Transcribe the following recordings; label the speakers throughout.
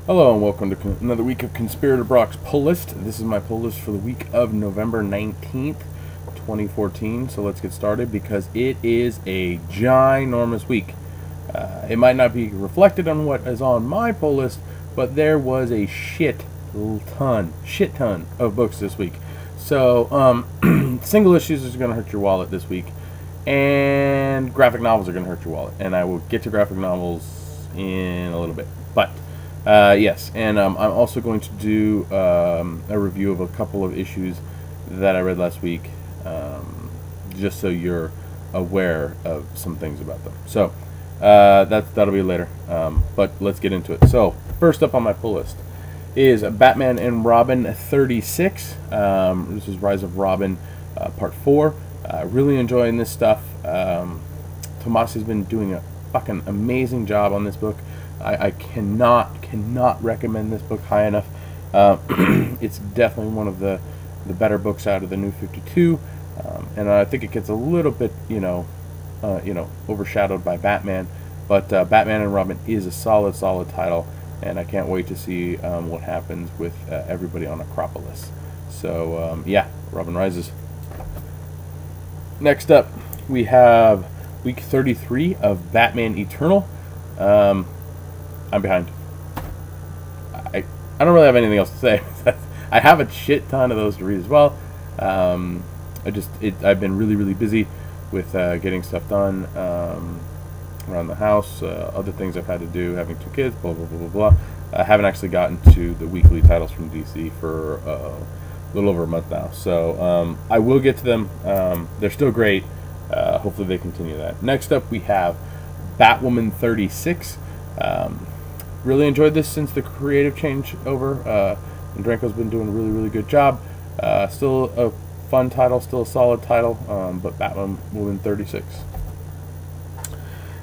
Speaker 1: Hello and welcome to another week of Conspirator Brock's pull list. This is my pull list for the week of November 19th, 2014. So let's get started because it is a ginormous week. It might not be reflected on what is on my pull list, but there was a shit ton of books this week. So single issues is going to hurt your wallet this week, and graphic novels are going to hurt your wallet. And I will get to graphic novels in a little bit, but yes, and I'm also going to do a review of a couple of issues that I read last week, just so you're aware of some things about them. So that'll be later, but let's get into it. So first up on my pull list is Batman and Robin 36. This is Rise of Robin Part 4. Really enjoying this stuff. Tomasi's been doing a fucking amazing job on this book. I cannot recommend this book high enough. It's definitely one of the better books out of the New 52, and I think it gets a little bit, overshadowed by Batman. But Batman and Robin is a solid title, and I can't wait to see what happens with everybody on Acropolis. So yeah, Robin Rises. Next up, we have week 33 of Batman Eternal. I'm behind. I don't really have anything else to say. I have a shit ton of those to read as well. I've been really busy with getting stuff done around the house, other things I've had to do, having 2 kids, blah blah blah blah blah. I haven't actually gotten to the weekly titles from DC for a little over a month now, so I will get to them. They're still great. Hopefully they continue that. Next up, we have Batwoman 36. Really enjoyed this since the creative change over. And Dranko's been doing a really good job. Still a fun title, still a solid title, but Batwoman 36.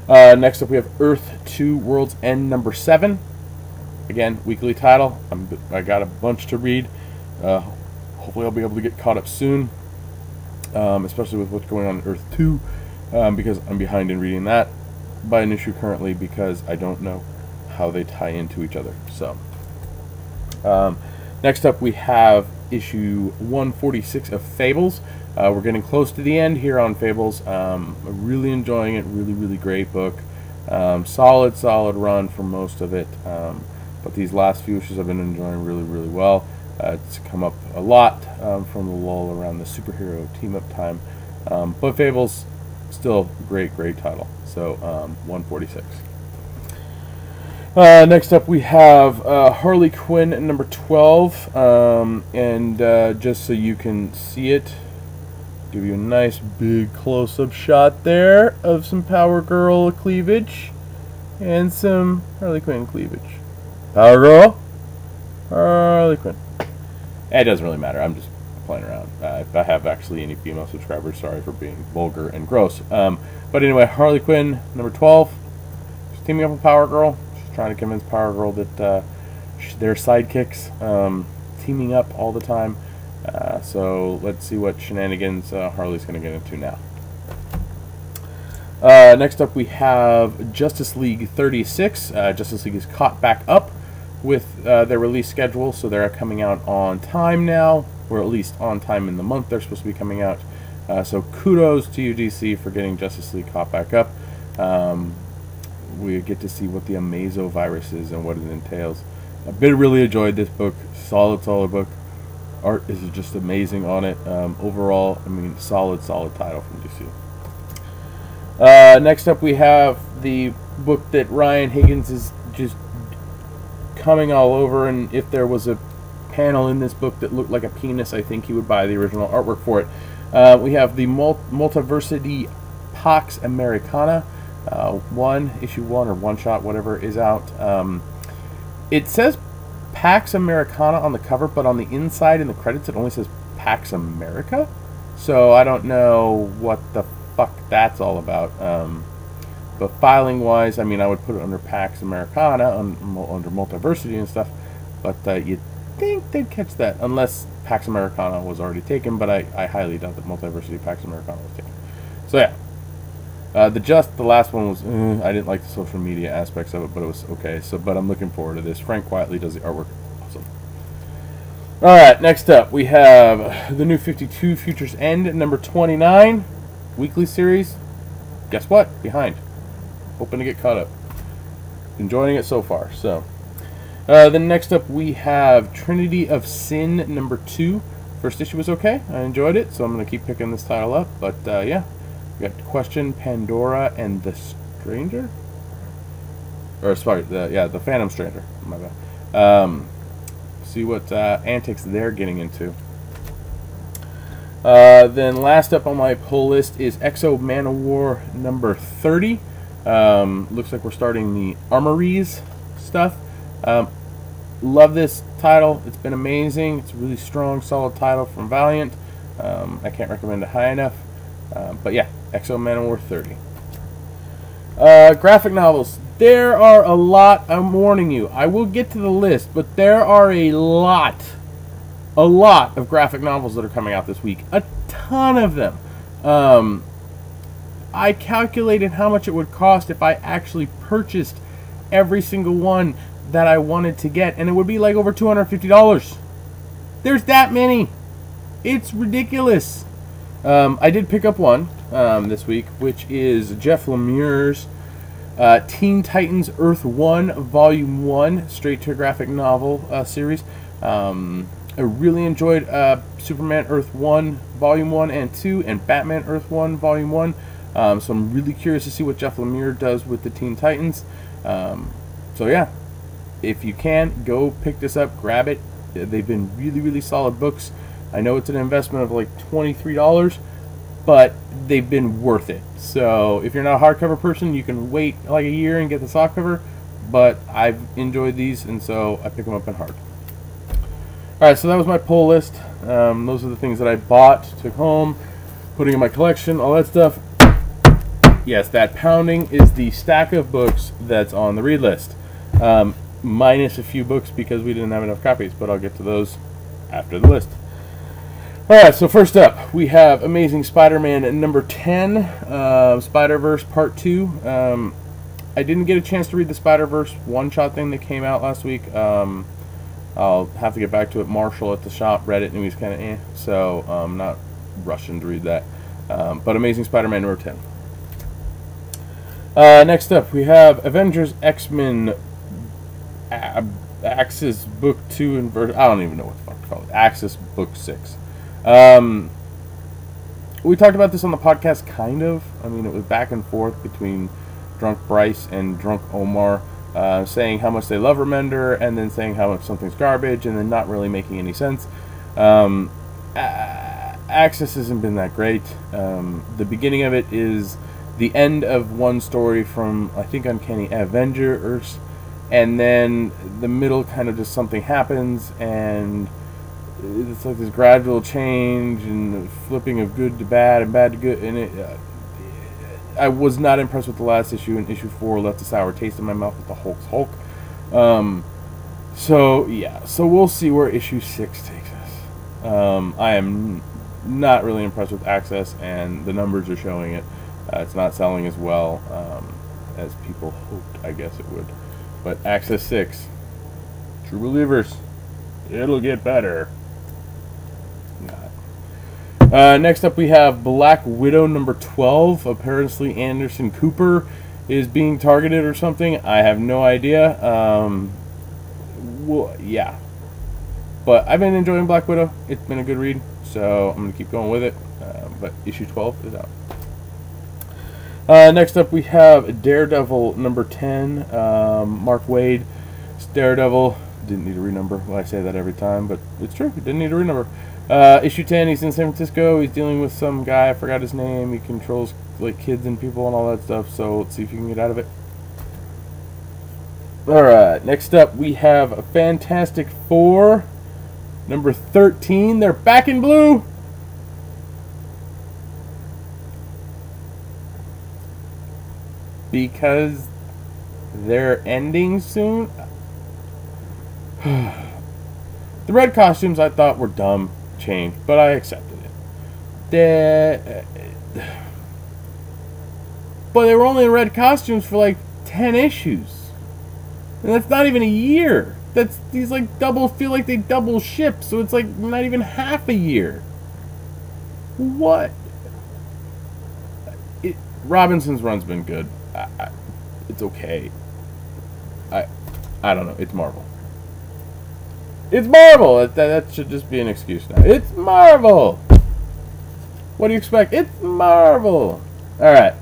Speaker 1: Next up we have Earth 2 World's End number 7. Again, weekly title. I got a bunch to read. Hopefully I'll be able to get caught up soon, especially with what's going on in Earth 2, because I'm behind in reading that by an issue currently because I don't know how they tie into each other. So next up we have issue 146 of Fables. We're getting close to the end here on Fables. I'm really enjoying it. Really great book. Solid run for most of it, but these last few issues I've been enjoying really well. It's come up a lot from the lull around the superhero team-up time, but Fables still great title. So 146. Next up we have Harley Quinn number 12, and just so you can see it, give you a nice big close-up shot there of some Power Girl cleavage and some Harley Quinn cleavage. Power Girl, Harley Quinn. It doesn't really matter. I'm just playing around. If I have actually any female subscribers, sorry for being vulgar and gross. But anyway, Harley Quinn number 12. She's teaming up with Power Girl. She's trying to convince Power Girl that they're sidekicks, teaming up all the time. So let's see what shenanigans Harley's going to get into now. Next up we have Justice League 36. Justice League is caught back up with their release schedule, so they're coming out on time now, or at least on time in the month they're supposed to be coming out. So kudos to you, DC, for getting Justice League caught back up. We get to see what the Amazo virus is and what it entails. I've really enjoyed this book. Solid book. Art is just amazing on it. Overall, I mean, solid title from DC. Next up we have the book that Ryan Higgins is just coming all over, and if there was a panel in this book that looked like a penis, I think he would buy the original artwork for it. We have the Multiversity Pax Americana. Issue 1 or one shot, whatever, is out. It says Pax Americana on the cover, but on the inside in the credits it only says Pax America. So I don't know what the fuck that's all about. But filing wise, I mean, I would put it under Pax Americana, under Multiversity and stuff, but you'd think they'd catch that, unless Pax Americana was already taken, but I highly doubt that Multiversity Pax Americana was taken. So yeah. The last one was, I didn't like the social media aspects of it, but it was okay. But I'm looking forward to this. Frank Quietly does the artwork. Awesome. Alright, next up we have the New 52 Futures End, number 29. Weekly series. Guess what? Behind. Hoping to get caught up. Enjoying it so far. So, then next up we have Trinity of Sin, number 2. First issue was okay. I enjoyed it, so I'm going to keep picking this title up. But, yeah. We got Question, Pandora, and the Stranger? Or, sorry, the Phantom Stranger. My bad. See what antics they're getting into. Then last up on my pull list is Exo Manowar number 30. Looks like we're starting the Armories stuff. Love this title. It's been amazing. It's a really strong, solid title from Valiant. I can't recommend it high enough. But yeah, Exo Manowar 30. Graphic novels. There are a lot, I'm warning you. I will get to the list, but there are a lot of graphic novels that are coming out this week. A ton of them. I calculated how much it would cost if I actually purchased every single one that I wanted to get, and it would be like over $250. There's that many. It's ridiculous. I did pick up one this week, which is Jeff Lemire's Teen Titans Earth 1 Volume 1 straight-to-graphic novel series. I really enjoyed Superman Earth 1 Volume 1 and 2 and Batman Earth 1 Volume 1. So I'm really curious to see what Jeff Lemire does with the Teen Titans. So yeah, if you can, go pick this up, grab it. They've been really, really solid books. I know it's an investment of like $23, but they've been worth it. So if you're not a hardcover person, you can wait like a year and get the softcover. But I've enjoyed these, and so I pick them up in hard. Alright, so that was my pull list. Those are the things that I bought, took home, putting in my collection, all that stuff. Yes, that pounding is the stack of books that's on the read list. Minus a few books because we didn't have enough copies, but I'll get to those after the list. Alright, so first up, we have Amazing Spider-Man number 10, Spider-Verse Part 2. I didn't get a chance to read the Spider-Verse one-shot thing that came out last week. I'll have to get back to it. Marshall at the shop read it, and he was kind of so I'm not rushing to read that. But Amazing Spider-Man number 10. Next up, we have Avengers X-Men Axis Book 2 and I don't even know what the fuck to call it. Axis Book 6. We talked about this on the podcast, kind of. I mean, it was back and forth between Drunk Bryce and Drunk Omar, saying how much they love Remender, and then saying how much something's garbage, and then not really making any sense. Axis hasn't been that great. The beginning of it is the end of one story from, I think, Uncanny Avengers, and then the middle kind of just something happens, and it's like this gradual change and flipping of good to bad and bad to good, and I was not impressed with the last issue, and issue 4 left a sour taste in my mouth with the Hulk's Hulk. So yeah, so we'll see where issue 6 takes us. I am not really impressed with Access, and the numbers are showing it. It's not selling as well as people hoped, I guess it would. But Access 6, true believers, it'll get better. Next up we have Black Widow number 12. Apparently Anderson Cooper is being targeted or something. I have no idea. Well, yeah. But I've been enjoying Black Widow. It's been a good read, so I'm going to keep going with it. But issue 12 is out. Next up we have Daredevil number 10. Mark Waid's Daredevil. Didn't need a renumber. Well, I say that every time, but it's true. Didn't need a renumber. Issue 10, he's in San Francisco. He's dealing with some guy. I forgot his name. He controls like kids and people and all that stuff. So let's see if you can get out of it. Alright, next up we have Fantastic Four number 13. They're back in blue. Because they're ending soon. The red costumes I thought were dumb change, but I accepted it. but they were only in red costumes for like 10 issues. And that's not even a year. These like feel like they double ship, so it's like not even half a year. What? Robinson's run's been good. It's okay. I don't know. It's Marvel. It's Marvel! That should just be an excuse now. It's Marvel! What do you expect? It's Marvel! Alright.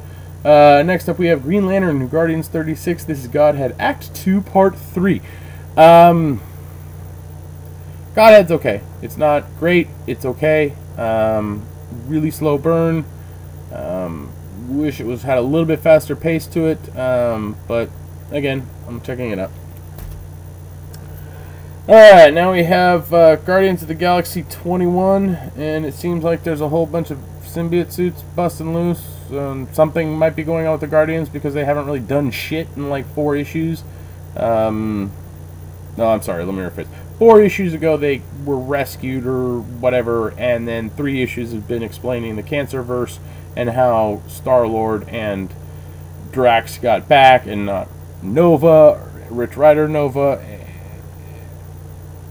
Speaker 1: Next up we have Green Lantern, New Guardians 36. This is Godhead Act 2, Part 3. Godhead's okay. It's not great. It's okay. Really slow burn. Wish it had a little bit faster pace to it. But, again, I'm checking it out. Alright, now we have Guardians of the Galaxy 21, and it seems like there's a whole bunch of symbiote suits busting loose. Something might be going on with the Guardians because they haven't really done shit in like 4 issues. No, I'm sorry, let me rephrase. 4 issues ago they were rescued or whatever, and then 3 issues have been explaining the Cancerverse and how Star-Lord and Drax got back, and not Nova, Rich Rider Nova.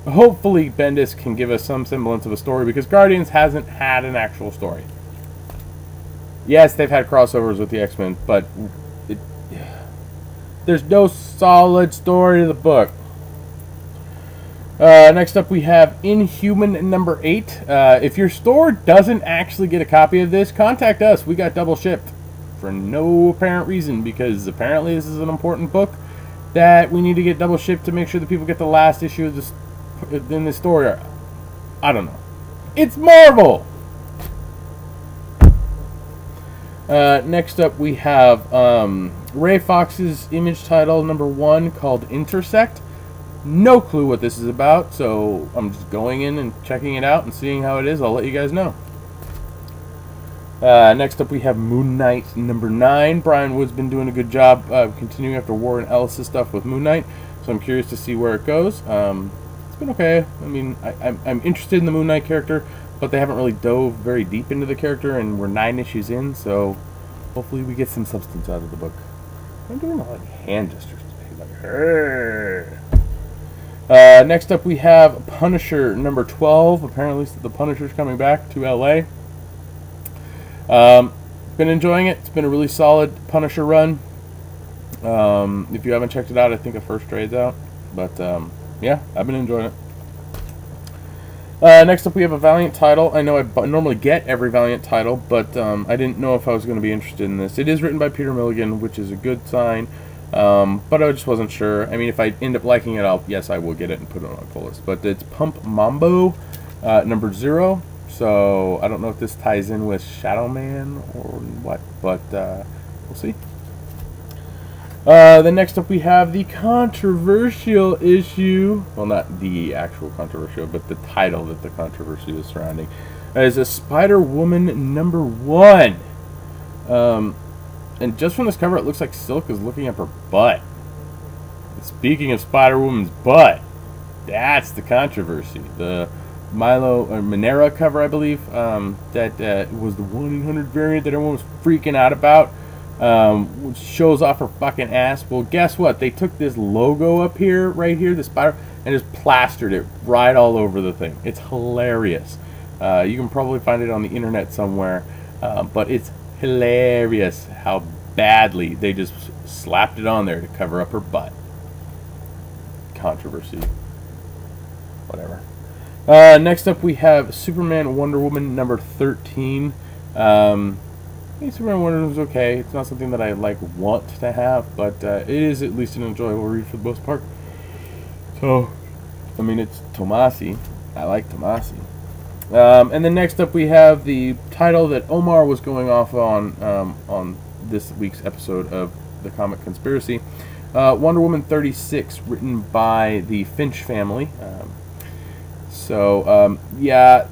Speaker 1: Hopefully Bendis can give us some semblance of a story, because Guardians hasn't had an actual story. Yes, they've had crossovers with the X-Men, but there's no solid story to the book. Next up we have Inhuman number 8. If your store doesn't actually get a copy of this, contact us. We got double shipped for no apparent reason, because apparently this is an important book that we need to get double shipped to make sure that people get the last issue of this in this story. I don't know. It's Marvel! Next up we have Ray Fox's Image title number 1 called Intersect. No clue what this is about, so I'm just going in and checking it out and seeing how it is. I'll let you guys know. Next up we have Moon Knight number 9. Brian Wood's been doing a good job continuing after Warren Ellis' stuff with Moon Knight, so I'm curious to see where it goes. It's been okay. I mean, I'm interested in the Moon Knight character, but they haven't really dove very deep into the character, and we're 9 issues in, so hopefully we get some substance out of the book. I'm doing a lot of hand gestures today, like, next up we have Punisher number 12. Apparently the Punisher's coming back to LA. Been enjoying it. It's been a really solid Punisher run. If you haven't checked it out, I think a first trade's out. But yeah, I've been enjoying it. Next up we have a Valiant title. I know I normally get every Valiant title, but I didn't know if I was going to be interested in this. It is written by Peter Milligan, which is a good sign, but I just wasn't sure. I mean, if I end up liking it, yes, I will get it and put it on my pull list. But it's Pump Mambo number 0, so I don't know if this ties in with Shadow Man or what, but we'll see. Then next up we have the controversial issue. Well, not the actual controversial, but the title that the controversy is surrounding. That is a Spider-Woman number 1. And just from this cover, it looks like Silk is looking up her butt. And speaking of Spider-Woman's butt, that's the controversy. The Milo or Monera cover, I believe, that was the 1-800 variant that everyone was freaking out about. Which shows off her fucking ass. Well, guess what? They took this logo up here, right here, the spider, and just plastered it right all over the thing. It's hilarious. You can probably find it on the internet somewhere, but it's hilarious how badly they just slapped it on there to cover up her butt. Controversy. Whatever. Next up we have Superman Wonder Woman number 13. I think Superman Wonder Woman's okay. It's not something that I want to have, but it is at least an enjoyable read for the most part. So, I mean, it's Tomasi. I like Tomasi. And then next up we have the title that Omar was going off on this week's episode of the Comic Conspiracy. Wonder Woman 36, written by the Finch family. Yeah,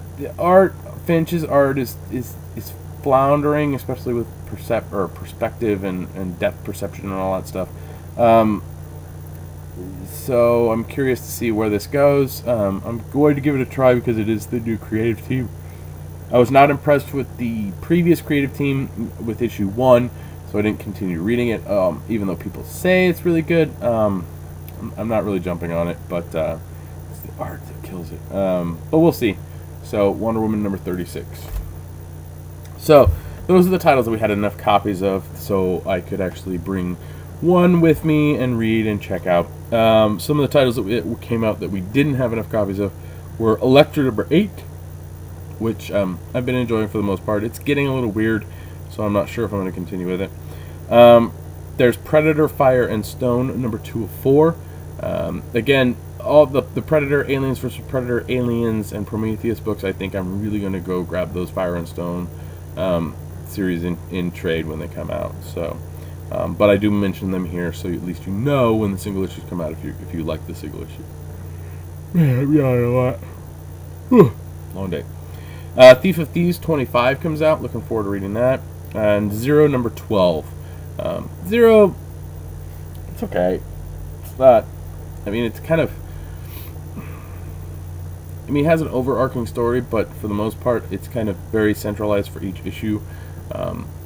Speaker 1: Finch's art is floundering, especially with perspective and depth perception and all that stuff. So I'm curious to see where this goes. I'm going to give it a try because it is the new creative team. I was not impressed with the previous creative team with issue 1, so I didn't continue reading it, even though people say it's really good. I'm not really jumping on it, but it's the art that kills it. But we'll see. So Wonder Woman number 36. So those are the titles that we had enough copies of, so I could actually bring one with me and read and check out. Some of the titles that came out that we didn't have enough copies of were Elektra number 8, which I've been enjoying for the most part. It's getting a little weird, so I'm not sure if I'm going to continue with it. There's Predator, Fire and Stone, number 2 of 4. Again, all the Predator, Aliens vs. Predator, Aliens, and Prometheus books, I think I'm really going to go grab those Fire and Stone series in trade when they come out. So, but I do mention them here, so at least you know when the single issues come out if you like the single issue. Man, I'm yawning a lot. Whew. Long day. Thief of Thieves 25 comes out. Looking forward to reading that. And Zero number 12. Zero, it's okay. It's not. I mean, it's kind of. I mean, it has an overarching story, but for the most part, it's kind of very centralized for each issue,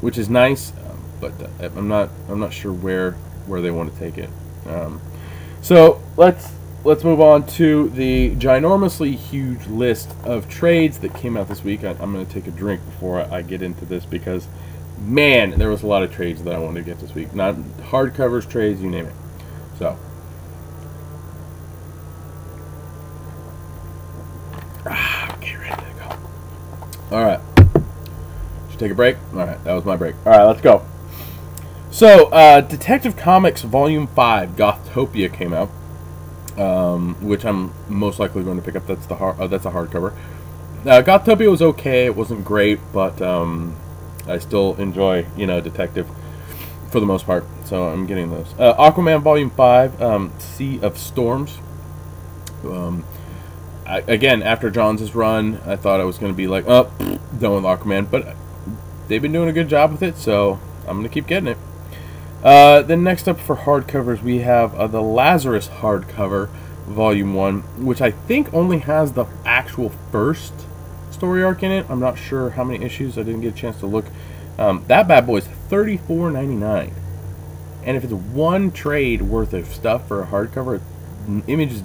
Speaker 1: which is nice. But I'm not sure where they want to take it. So let's move on to the ginormously huge list of trades that came out this week. I'm going to take a drink before I get into this because, man, there was a lot of trades that I wanted to get this week. Not hardcovers, trades, you name it. So, okay, ready to go. All right. Should you take a break? All right, that was my break. All right, let's go. So, Detective Comics Volume 5, Gothtopia came out. Which I'm most likely going to pick up. That's a hardcover. Gothtopia was okay. It wasn't great, but I still enjoy, detective for the most part. So I'm getting those. Aquaman Volume 5, Sea of Storms. Again, after Johns' run, I thought I was going to be like, oh, done with Aquaman, but they've been doing a good job with it, so I'm going to keep getting it. Then next up for hardcovers, we have the Lazarus hardcover, Volume 1, which I think only has the actual first story arc in it. I'm not sure how many issues. I didn't get a chance to look. That bad boy is $34.99. And if it's one trade worth of stuff for a hardcover, Image is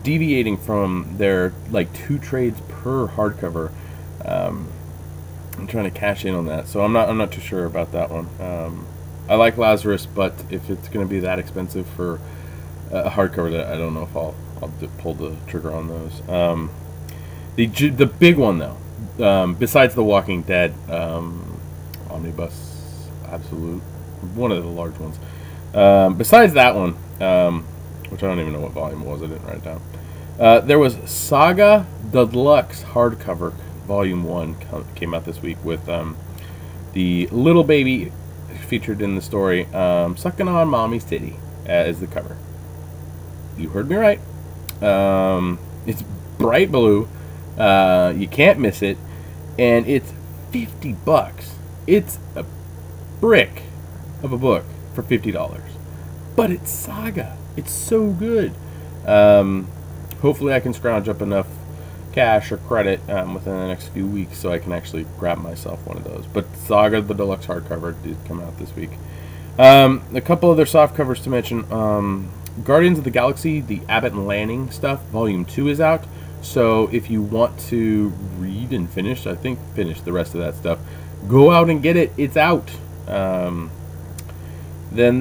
Speaker 1: deviating from their, like, 2 trades per hardcover. I'm trying to cash in on that, so I'm not too sure about that one. I like Lazarus, but if it's going to be that expensive for a hardcover, that I don't know if I'll pull the trigger on those. The big one though, besides the Walking Dead omnibus, absolute, one of the large ones. Besides that one, which I don't even know what volume it was. I didn't write it down. There was Saga Deluxe hardcover Volume 1 came out this week with the little baby featured in the story, sucking on mommy's titty as the cover. You heard me right. It's bright blue. You can't miss it, and it's $50. It's a brick of a book for $50, but it's Saga. It's so good. Hopefully, I can scrounge up enough cash or credit within the next few weeks so I can actually grab myself one of those. But Saga, the deluxe hardcover, did come out this week. A couple other soft covers to mention. Guardians of the Galaxy, the Abnett and Lannings stuff, Volume 2 is out. So if you want to read and finish the rest of that stuff, go out and get it. It's out. Then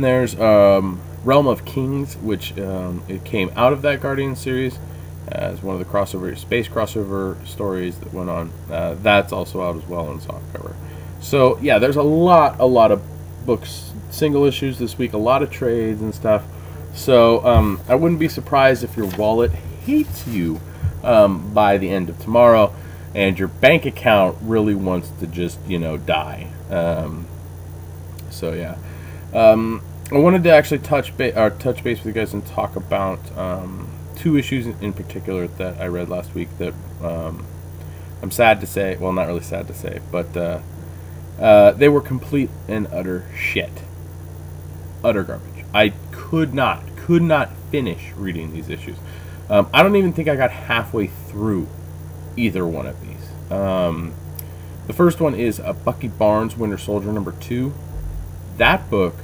Speaker 1: there's Realm of Kings, which it came out of that Guardian series as one of the space crossover stories that went on. That's also out as well in softcover. So yeah, there's a lot of books, single issues this week, a lot of trades and stuff. So I wouldn't be surprised if your wallet hates you by the end of tomorrow, and your bank account really wants to just die. So yeah, I wanted to actually touch base with you guys and talk about 2 issues in particular that I read last week that I'm sad to say, well, not really sad to say, but they were complete and utter shit. Utter garbage. I could not finish reading these issues. I don't even think I got halfway through either one of these. The first one is Bucky Barnes, Winter Soldier number 2. that book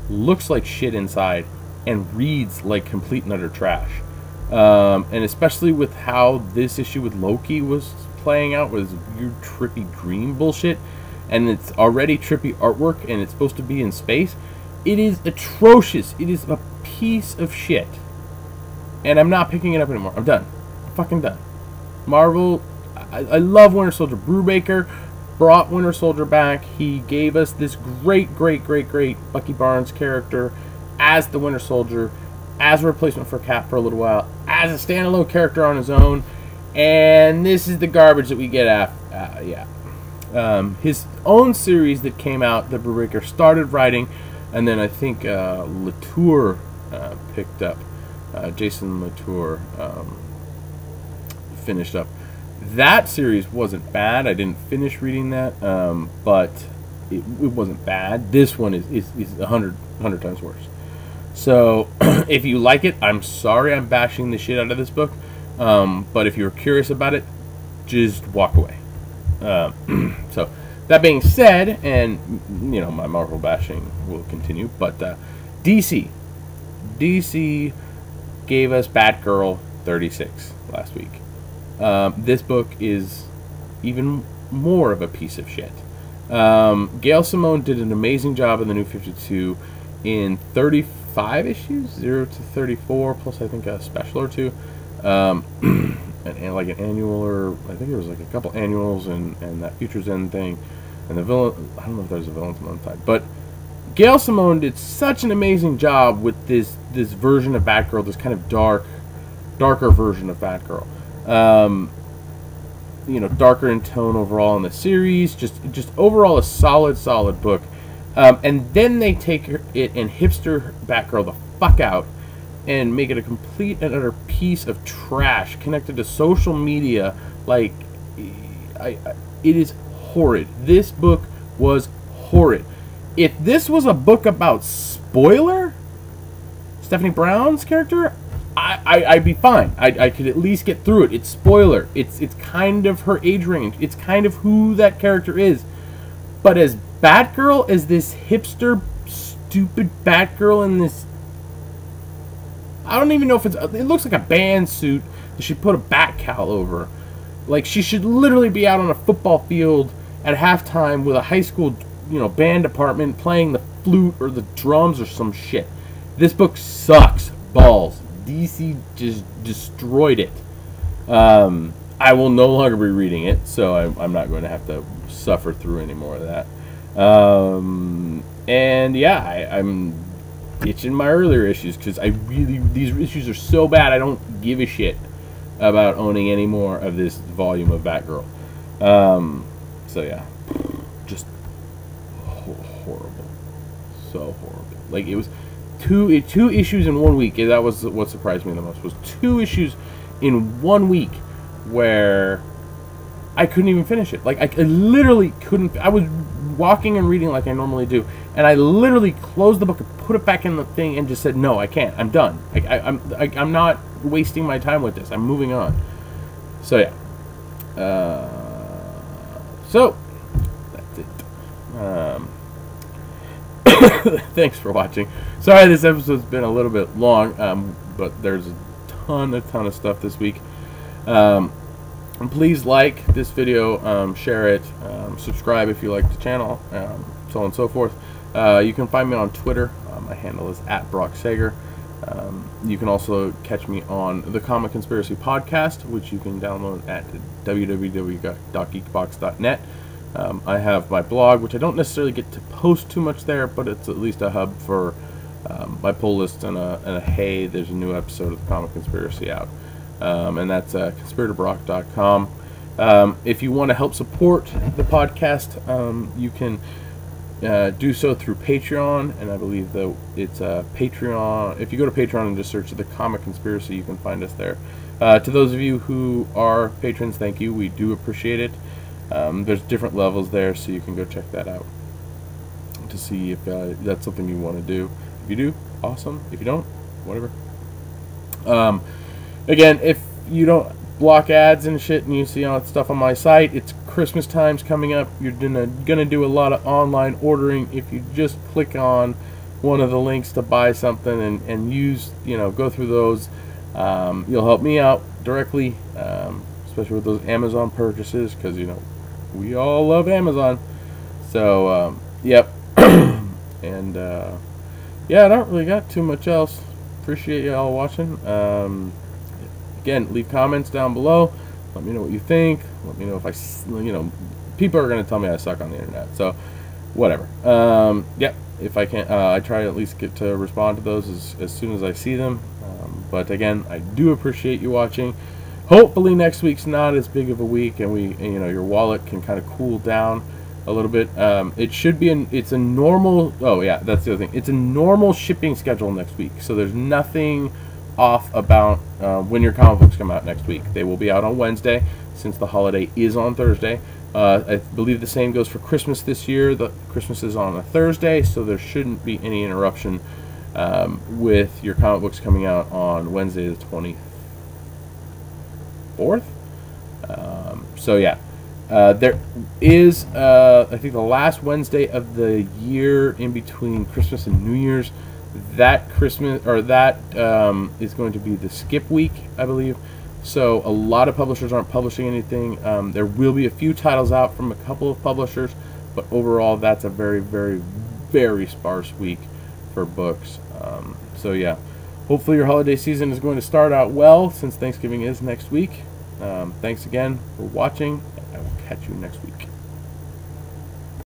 Speaker 1: looks like shit inside and reads like complete and utter trash. And especially with how this issue with Loki was playing out, with weird trippy dream bullshit, and it's already trippy artwork, and it's supposed to be in space. It is atrocious. It is a piece of shit. And I'm not picking it up anymore. I'm done. I'm fucking done. Marvel, I love Winter Soldier. Brubaker brought Winter Soldier back. He gave us this great Bucky Barnes character as the Winter Soldier, as a replacement for Cap for a little while, as a standalone character on his own. And this is the garbage that we get after. His own series that came out that Brubaker started writing, and then I think Latour picked up. Jason Latour finished up. That series wasn't bad. I didn't finish reading that, but it wasn't bad. This one is 100 times worse. So if you like it, I'm sorry I'm bashing the shit out of this book, but if you're curious about it, just walk away. So that being said, and you know, my Marvel bashing will continue, but DC gave us Batgirl 36 last week. This book is even more of a piece of shit. Gail Simone did an amazing job in the New 52 in 35 issues, 0 to 34, plus I think a special or two, and like an annual, or I think there was like a couple annuals and that Futures End thing, and the villain. I don't know if there's a Villains Month type, but Gail Simone did such an amazing job with this version of Batgirl, this kind of darker version of Batgirl. You know, darker in tone overall in the series. Just overall a solid book. And then they take it and hipster Batgirl the fuck out and make it a complete and utter piece of trash connected to social media. Like, it is horrid. This book was horrid. If this was a book about Spoiler, Stephanie Brown's character, I'd be fine. I could at least get through it. It's Spoiler. It's kind of her age range. It's kind of who that character is. But as Batgirl, as this hipster, stupid Batgirl in this, I don't even know if it looks like a band suit that she put a bat cowl over. Like, she should literally be out on a football field at halftime with a high school, you know, band department playing the flute or the drums or some shit. This book sucks balls. DC just destroyed it. I will no longer be reading it, so I'm not going to have to suffer through any more of that. And yeah, I'm ditching my earlier issues because these issues are so bad I don't give a shit about owning any more of this volume of Batgirl. So yeah, just horrible, so horrible. Like, it was two issues in 1 week. That was what surprised me the most. Was 2 issues in 1 week where I couldn't even finish it. Like, I literally couldn't. I was walking and reading like I normally do, and I literally closed the book and put it back in the thing and just said, no, I can't. I'm done. I'm not wasting my time with this. I'm moving on. So yeah. So that's it. Thanks for watching. Sorry this episode's been a little bit long, but there's a ton of stuff this week. And please like this video, share it, subscribe if you like the channel, so on and so forth. You can find me on Twitter. My handle is @BrockSager. You can also catch me on the Comic Conspiracy podcast, which you can download at www.geekbox.net. I have my blog, which I don't necessarily get to post too much there, but it's at least a hub for my pull list and a hey, there's a new episode of the Comic Conspiracy out. And that's conspiratorbrock.com. If you want to help support the podcast, you can do so through Patreon, and I believe that it's Patreon. If you go to Patreon and just search the Comic Conspiracy, you can find us there. To those of you who are patrons, thank you. We do appreciate it. There's different levels there, so you can go check that out to see if that's something you want to do. If you do, awesome. If you don't, whatever. Again, if you don't block ads and shit and you see all that stuff on my site, it's Christmas time's coming up. You're gonna do a lot of online ordering. If you just click on one of the links to buy something and use, go through those, you'll help me out directly, especially with those Amazon purchases, because we all love Amazon. So yep. And yeah, I don't really got too much else. Appreciate you all watching. Again, leave comments down below. Let me know what you think. Let me know if people are gonna tell me I suck on the internet. So whatever. Yeah, if I can, I try to at least get to respond to those as soon as I see them. But again, I do appreciate you watching. Hopefully next week's not as big of a week, and your wallet can kind of cool down a little bit. It should be it's a normal. Oh yeah, that's the other thing. It's a normal shipping schedule next week, so there's nothing off about when your comic books come out next week. They will be out on Wednesday, since the holiday is on Thursday. I believe the same goes for Christmas this year. The Christmas is on a Thursday, so there shouldn't be any interruption with your comic books coming out on Wednesday the 24th. So yeah, there is I think the last Wednesday of the year in between Christmas and New Year's. That Christmas, or that is going to be the skip week, I believe. So a lot of publishers aren't publishing anything. There will be a few titles out from a couple of publishers, but overall that's a very, very, very sparse week for books. So yeah, hopefully your holiday season is going to start out well, since Thanksgiving is next week. Thanks again for watching, and I will catch you next week.